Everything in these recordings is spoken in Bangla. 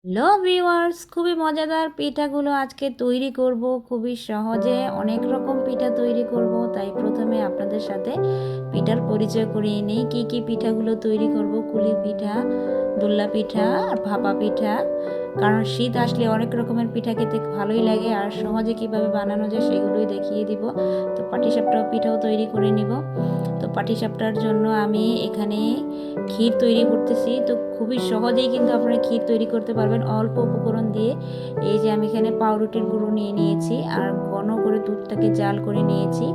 হ্যালো ভিউয়ার্স, খুবই মজাদার পিঠাগুলো আজকে তৈরি করব। খুবই সহজে অনেক রকম পিঠা তৈরি করব। তাই প্রথমে আপনাদের সাথে পিঠার পরিচয় করিয়ে নিই। কী পিঠাগুলো তৈরি করব: কুলি পিঠা, দোল্লা পিঠা আর ভাপা পিঠা। কারণ শীত আসলে অনেক রকমের পিঠা খেতে ভালোই লাগে, আর সহজে কিভাবে বানানো যায় সেগুলোই দেখিয়ে দিব। তো পাটিসাপটা পিঠাও তৈরি করে নিব। তো পাটিসাপটার জন্য আমি এখানে ক্ষীর তৈরি করতেছি। তো খুবই সহজেই কিন্তু আপনারা ক্ষীর তৈরি করতে পারবেন অল্প উপকরণ দিয়ে। এই যে আমি এখানে পাউরুটির গুঁড়ো নিয়ে নিয়েছি, আর ঘন করে দুধটাকে জাল করে নিয়েছি।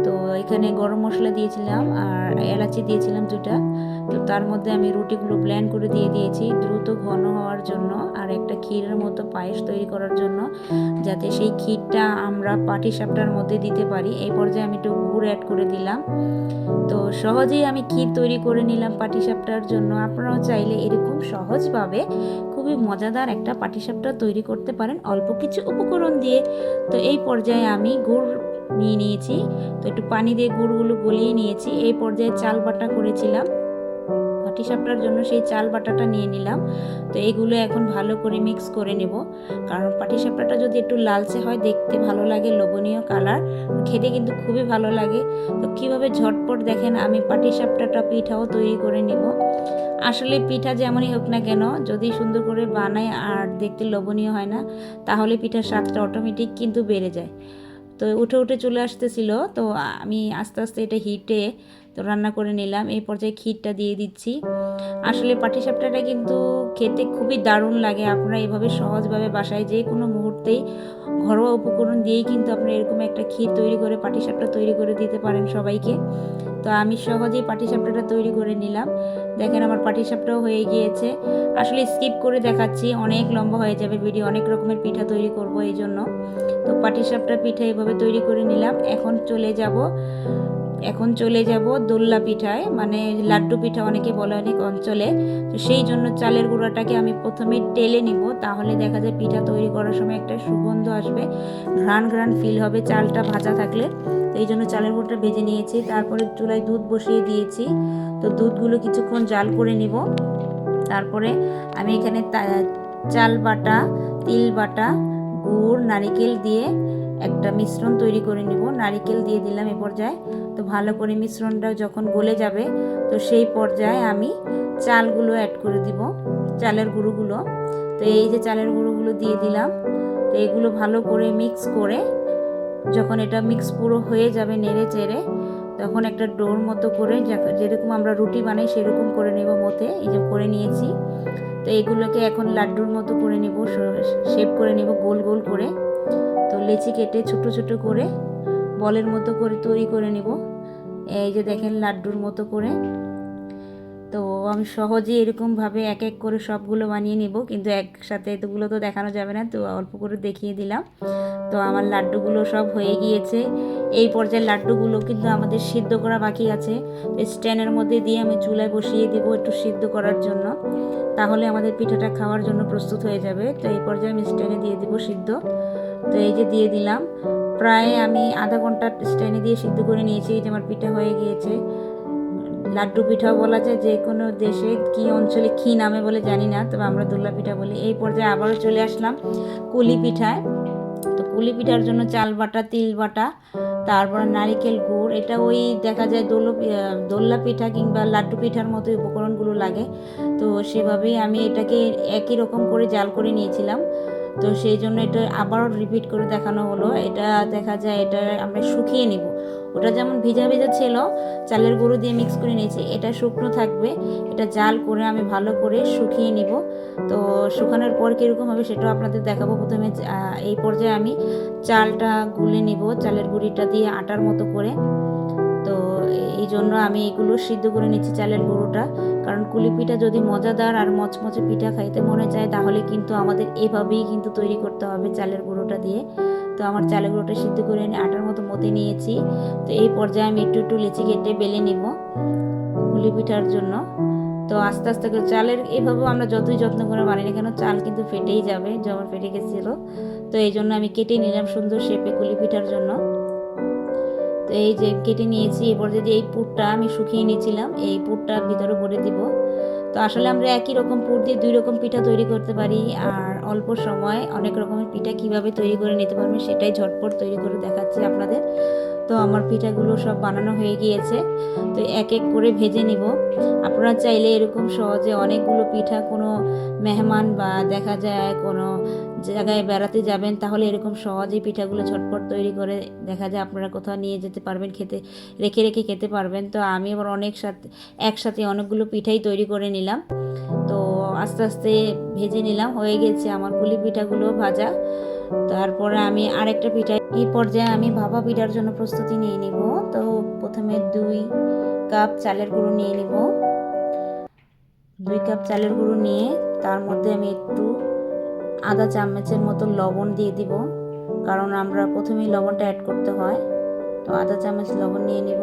তো এখানে গরম মশলা দিয়েছিলাম আর এলাচি দিয়েছিলাম 2টা। তো তার মধ্যে আমি রুটিগুলো ব্লেন্ড করে দিয়ে দিয়েছি দ্রুত ঘন হওয়ার জন্য, আর একটা ক্ষীরের মতো পায়েস তৈরি করার জন্য, যাতে সেই ক্ষীরটা আমরা পাটিসাপটার মধ্যে দিতে পারি। এই পর্যায়ে আমি একটু গুড় অ্যাড করে দিলাম। তো সহজেই আমি ক্ষীর তৈরি করে নিলাম পাটিসাপটার জন্য। আপনারাও চাইলে এরকম সহজভাবে খুবই মজাদার একটা পাটিসাপটা তৈরি করতে পারেন অল্প কিছু উপকরণ দিয়ে। তো এই পর্যায়ে আমি গুড় নিয়ে নিয়েছি। তো একটু পানি দিয়ে গুড়গুলো গলিয়ে নিয়েছি। এই পর্যায়ে চাল বাটা করেছিলাম পাটিসাপটার জন্য, সেই চাল বাটাটা নিয়ে নিলাম। তো এগুলো এখন ভালো করে মিক্স করে নেব। কারণ পাটিসাপটাটা যদি একটু লালচে হয় দেখতে ভালো লাগে, লোভনীয় কালার, খেতে কিন্তু খুবই ভালো লাগে। তো কিভাবে ঝটপট দেখেন আমি পাটিসাপটাটা পিঠাও তৈরি করে নেব। আসলে পিঠা যেমনই হোক না কেন, যদি সুন্দর করে বানায় আর দেখতে লোভনীয় হয় না, তাহলে পিঠার স্বাদটা অটোমেটিক কিন্তু বেড়ে যায়। তো উঠে উঠে চলে আসতেছিল। তো আমি আস্তে আস্তে এটা হিটে তো রান্না করে নিলাম। এই পর্যায়ে ক্ষীরটা দিয়ে দিচ্ছি। আসলে পাটিসাপটাটা কিন্তু খেতে খুবই দারুণ লাগে। আপনারা এভাবে সহজভাবে বাসায় যে কোনো মুহূর্তেই ঘরোয়া উপকরণ দিয়েই কিন্তু আপনারা এরকম একটা ক্ষীর তৈরি করে পাটিসাপটা তৈরি করে দিতে পারেন সবাইকে। তো আমি সহজেই পাটিসাপটাটা তৈরি করে নিলাম। দেখেন আমার পাটিসাপটাও হয়ে গিয়েছে। আসলে স্কিপ করে দেখাচ্ছি, অনেক লম্বা হয়ে যাবে ভিডিও, অনেক রকমের পিঠা তৈরি করব এই জন্য। তো পাটিসাপটা পিঠা এভাবে তৈরি করে নিলাম। এখন চলে যাব দোল্লা পিঠায়, মানে লাড্ডু পিঠা অনেকে বলে অনেক অঞ্চলে। তো সেই জন্য চালের গুঁড়াটাকে আমি প্রথমে টেলে নিব, তাহলে দেখা যায় পিঠা তৈরি করার সময় একটা সুগন্ধ আসবে, ঘ্রাণ ঘ্রাণ ফিল হবে চালটা ভাজা থাকলে। তো এই জন্য চালের গুঁড়োটা ভেজে নিয়েছি। তারপরে চুলায় দুধ বসিয়ে দিয়েছি। তো দুধগুলো কিছুক্ষণ জাল করে নিব। তারপরে আমি এখানে চাল বাটা, তিল বাটা, গুড়, নারিকেল দিয়ে একটা মিশ্রণ তৈরি করে নিব। নারিকেল দিয়ে দিলাম এ পর্যায়ে। তো ভালো করে মিশ্রণটা যখন গলে যাবে, তো সেই পর্যায়ে আমি চালগুলো অ্যাড করে দিব, চালের গুঁড়োগুলো। তো এই যে চালের গুঁড়োগুলো দিয়ে দিলাম। তো এগুলো ভালো করে মিক্স করে, যখন এটা মিক্স পুরো হয়ে যাবে নেড়ে চেড়ে, তখন একটা ডোর মতো করে, যেরকম আমরা রুটি বানাই সেরকম করে নেব মতে। এই যে করে নিয়েছি। তো এগুলোকে এখন লাড্ডুর মতো করে নেব, শেপ করে নেব গোল গোল করে। তো লেচি কেটে ছোট ছোট করে বলের মতো করে তৈরি করে নেব। এই যে দেখেন লাড্ডুর মতো করে। তো আমি সহজেই এরকমভাবে এক এক করে সবগুলো বানিয়ে নেব, কিন্তু একসাথে এতগুলো তো দেখানো যাবে না, তো অল্প করে দেখিয়ে দিলাম। তো আমার লাড্ডুগুলো সব হয়ে গিয়েছে। এই পর্যায়ে লাড্ডুগুলো কিন্তু আমাদের সিদ্ধ করা বাকি আছে। তো স্ট্যান্ডের মধ্যে দিয়ে আমি চুলায় বসিয়ে দেবো একটু সিদ্ধ করার জন্য, তাহলে আমাদের পিঠাটা খাওয়ার জন্য প্রস্তুত হয়ে যাবে। তো এই পর্যায়ে আমি স্ট্যান্ডে দিয়ে দেবো সিদ্ধ। তো এই যে দিয়ে দিলাম। প্রায় আমি আধা ঘন্টা স্ট্যান্ডে দিয়ে সিদ্ধ করে নিয়েছি। এই যে আমার পিঠা হয়ে গিয়েছে। লাড্ডু পিঠাও বলা যায়, যে কোনো দেশে কি অঞ্চলে কি নামে বলে জানি না, তবে আমরা দোল্লা পিঠা বলি। এই পর্যায়ে আবারও চলে আসলাম কুলি পিঠায়। তো কুলি পিঠার জন্য চাল বাটা, তিল বাটা, তারপর নারিকেল গুড়, এটা ওই দেখা যায় দোল্লা পিঠা কিংবা লাড্ডু পিঠার মতো উপকরণগুলো লাগে। তো সেভাবেই আমি এটাকে একই রকম করে জাল করে নিয়েছিলাম। তো সেই জন্য এটা আবারও রিপিট করে দেখানো হলো। এটা দেখা যায় এটা আমরা শুকিয়ে নিব। ওটা যেমন ভিজা ভিজা ছিল, চালের গুঁড়ো দিয়ে মিক্স করে নিয়েছি, এটা শুকনো থাকবে। এটা জাল করে আমি ভালো করে শুকিয়ে নিব। তো শুকানোর পর কীরকম হবে সেটাও আপনাদের দেখাবো। প্রথমে এই পর্যায়ে আমি চালটা গুলে নিব, চালের গুঁড়িটা দিয়ে আটার মতো করে। তো এই জন্য আমি এগুলো সিদ্ধ করে নিচ্ছি চালের গুঁড়োটা। কারণ কুলি পিঠা যদি মজাদার আর মচমচে পিঠা খাইতে মনে চায়, তাহলে কিন্তু আমাদের এভাবেই কিন্তু তৈরি করতে হবে চালের গুঁড়োটা দিয়ে। তো আমার চালের গুঁড়োটা সিদ্ধ করে এনে আটার মতো মতে নিয়েছি। তো এই পর্যায়ে আমি একটু একটু লেচি কেটে বেলে নিব কুলি পিঠার জন্য। তো আস্তে আস্তে করে চালের এভাবেও আমরা যতই যত্ন করে বানাই না কেন, চাল কিন্তু ফেটেই যাবে, যেমন ফেটে গেছিলো। তো এই জন্য আমি কেটে নিলাম সুন্দর শেপে কুলি পিঠার জন্য। তো এই যে কেটে নিয়েছি। এরপর যদি এই পুরটা আমি শুকিয়ে নিয়েছিলাম, এই পুরটা ভিতরে ভরে দিব। তো আসলে আমরা একই রকম পুর দিয়ে 2 রকম পিঠা তৈরি করতে পারি, আর অল্প সময় অনেক রকমের পিঠা কিভাবে তৈরি করে নিতে পারবেন সেটাই ঝটপট তৈরি করে দেখাচ্ছি আপনাদের। তো আমার পিঠাগুলো সব বানানো হয়ে গিয়েছে, তো এক এক করে ভেজে নিব। আপনারা চাইলে এরকম সহজে অনেকগুলো পিঠা, কোনো মেহমান বা দেখা যায় কোনো জায়গায় বেড়াতে যাবেন, তাহলে এরকম সহজেই পিঠাগুলো ঝটপট তৈরি করে দেখা যায় আপনারা কোথাও নিয়ে যেতে পারবেন, খেতে রেখে রেখে খেতে পারবেন। তো আমি আবার একসাথে অনেকগুলো পিঠাই তৈরি করে নিলাম। তো আস্তে আস্তে ভেজে নিলাম, হয়ে গেছে আমার পুলি পিঠাগুলো ভাজা। তারপরে আমি আরেকটা পিঠা, এই পর্যায়ে আমি ভাপা পিঠার জন্য প্রস্তুতি নিয়ে নিব। তো প্রথমে 2 কাপ চালের গুঁড়ো নিয়ে নিব। 2 কাপ চালের গুঁড়ো নিয়ে তার মধ্যে আমি একটু আধা চামচের মতো লবণ দিয়ে দিব, কারণ আমরা প্রথমেই লবণটা অ্যাড করতে হয়। তো আধা চামচ লবণ নিয়ে নিব,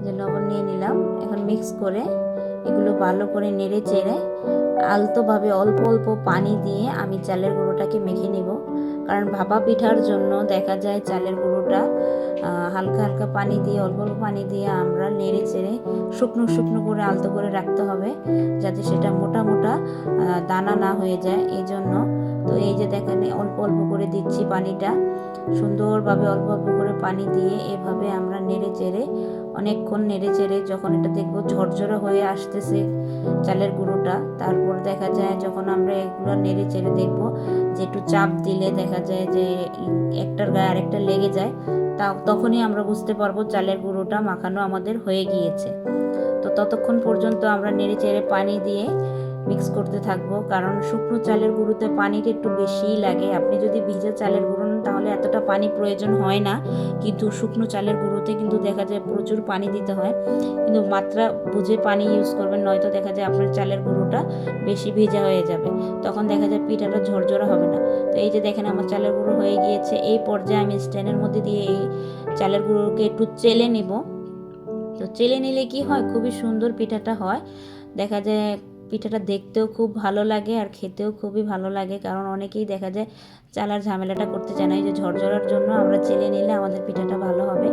যে লবণ নিয়ে নিলাম। এখন মিক্স করে এগুলো ভালো করে নেড়ে চেড়ে আলতোভাবে অল্প অল্প পানি দিয়ে আমি চালের গুঁড়োটাকে মেখে নিব, কারণ ভাপা পিঠার জন্য দেখা যায় চালের গুঁড়োটা হালকা হালকা পানি দিয়ে, অল্প অল্প পানি দিয়ে আমরা নেড়ে চেড়ে শুকনো শুকনো করে আলতো করে রাখতে হবে, যাতে সেটা মোটা মোটা দানা না হয়ে যায়, এই জন্য। তো এই যে দেখেন অল্প অল্প করে দিচ্ছি পানিটা, সুন্দরভাবে অল্প অল্প করে পানি দিয়ে এভাবে আমরা নেড়ে চেড়ে অনেকক্ষণ নেড়ে চেড়ে যখন এটা দেখবো ঝরঝরে হয়ে আসতেছে চালের গুঁড়োটা, তারপর দেখা যায় যখন আমরা এগুলো নেড়ে চেড়ে দেখবো যে একটু চাপ দিলে দেখা যায় যে একটার গায়ে আরেকটা লেগে যায়, তখনই আমরা বুঝতে পারবো চালের গুঁড়োটা মাখানো আমাদের হয়ে গিয়েছে। তো ততক্ষণ পর্যন্ত আমরা নেড়ে চেড়ে পানি দিয়ে মিক্স করতে থাকবো, কারণ শুকনো চালের গুঁড়োতে পানিটা একটু বেশিই লাগে। আপনি যদি ভিজা চালের গুঁড়ো নেন তাহলে এতটা পানি প্রয়োজন হয় না, কিন্তু শুকনো চালের গুঁড়োতে কিন্তু দেখা যায় প্রচুর পানি দিতে হয়। কিন্তু মাত্রা বুঝে পানি ইউজ করবেন, নয়তো দেখা যায় আপনার চালের গুঁড়োটা বেশি ভেজা হয়ে যাবে, তখন দেখা যায় পিঠাটা ঝরঝরা হবে না। তো এই যে দেখেন আমার চালের গুঁড়ো হয়ে গিয়েছে। এই পর্যায়ে আমি স্ট্যান্ডের মধ্যে দিয়ে এই চালের গুঁড়োকে একটু চেলে নিব। তো চেলে নিলে কি হয়, খুবই সুন্দর পিঠাটা হয়। দেখা যায় পিঠাটা দেখতেও খুব ভালো লাগে আর খেতেও খুবই ভালো লাগে, কারণ অনেকেই দেখা যায় চালার ঝামেলাটা করতে চায় না। এই যে ঝরঝরার জন্য আমরা চেলে নিলে আমাদের পিঠাটা ভালো হবে।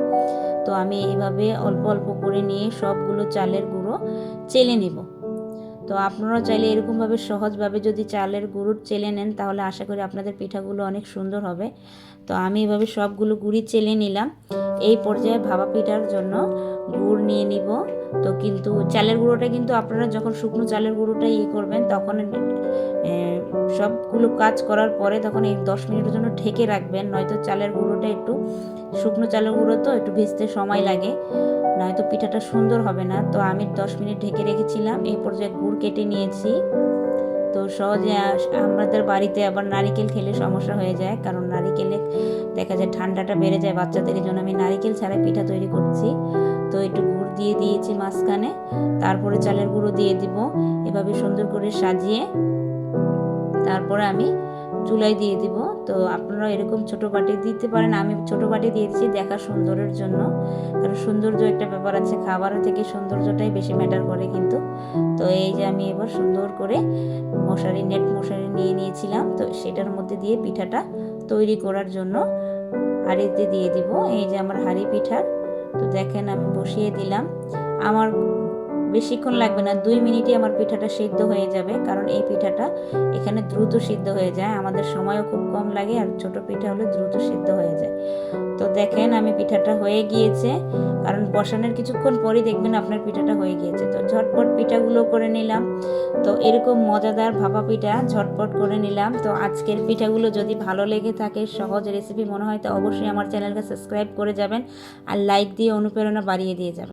তো আমি এইভাবে অল্প অল্প করে নিয়ে সবগুলো চালের গুঁড়ো চেলে নিব। তো আপনারাও চাইলে এরকমভাবে সহজভাবে যদি চালের গুঁড়ো চেলে নেন, তাহলে আশা করি আপনাদের পিঠাগুলো অনেক সুন্দর হবে। তো আমি এভাবে সবগুলো গুঁড়ি চেলে নিলাম। এই পর্যায়ে ভাপা পিঠার জন্য গুড় নিয়ে নিব। তো কিন্তু চালের গুঁড়োটা কিন্তু আপনারা যখন শুকনো চালের গুঁড়োটা করবেন, তখন সবগুলো কাজ করার পরে তখন এই 10 মিনিটের জন্য ঢেকে রাখবেন, নয়তো চালের গুঁড়োটা একটু, শুকনো চালের গুঁড়ো তো একটু ভিজতে সময় লাগে, নয়তো পিঠাটা সুন্দর হবে না। তো আমি 10 মিনিট ঢেকে রেখেছিলাম। এই পর্যায়ে গুড় কেটে নিয়েছি। তো সহজে আমাদের বাড়িতে আবার নারিকেল খেলে সমস্যা হয়ে যায়, কারণ নারিকেলে দেখা যায় ঠান্ডাটা বেড়ে যায় বাচ্চাদের, জন্য আমি নারিকেল ছাড়া পিঠা তৈরি করছি। তো একটু গুড় দিয়ে দিয়েছি মাঝখানে, তারপরে চালের গুঁড়ো দিয়ে দিব, এভাবে সুন্দর করে সাজিয়ে তারপরে আমি চুলায় দিয়ে দিব। তো আপনারা এরকম ছোটো বাটি দিতে পারেন, আমি ছোটো বাটি দিয়েছি দেখা সুন্দরের জন্য, কারণ সৌন্দর্য একটা ব্যাপার আছে, খাবারের থেকে সৌন্দর্যটাই বেশি ম্যাটার করে কিন্তু। তো এই যে আমি এবার সুন্দর করে নেট মশারি নিয়ে নিয়েছিলাম, তো সেটার মধ্যে দিয়ে পিঠাটা তৈরি করার জন্য হাঁড়িতে দিয়ে দিব। এই যে আমার হাঁড়ি পিঠা, তো দেখেন আমি বসিয়ে দিলাম। আমার বেশিক্ষণ লাগবে না, 2 মিনিটে আমার পিঠাটা সিদ্ধ হয়ে যাবে, কারণ এই পিঠাটা এখানে দ্রুত সিদ্ধ হয়ে যায়, আমাদের সময়ও খুব কম লাগে, আর ছোট পিঠা হলে দ্রুত সিদ্ধ হয়ে যায়। তো দেখেন আমি পিঠাটা হয়ে গিয়েছে, কারণ বসানোর কিছুক্ষণ পরই দেখবেন আপনার পিঠাটা হয়ে গিয়েছে। তো ঝটপট পিঠাগুলো করে নিলাম। তো এরকম মজাদার ভাপা পিঠা ঝটপট করে নিলাম। তো আজকের পিঠাগুলো যদি ভালো লেগে থাকে, সহজ রেসিপি মনে হয়, তো অবশ্যই আমার চ্যানেলকে সাবস্ক্রাইব করে যাবেন আর লাইক দিয়ে অনুপ্রেরণা বাড়িয়ে দিয়ে যাবেন।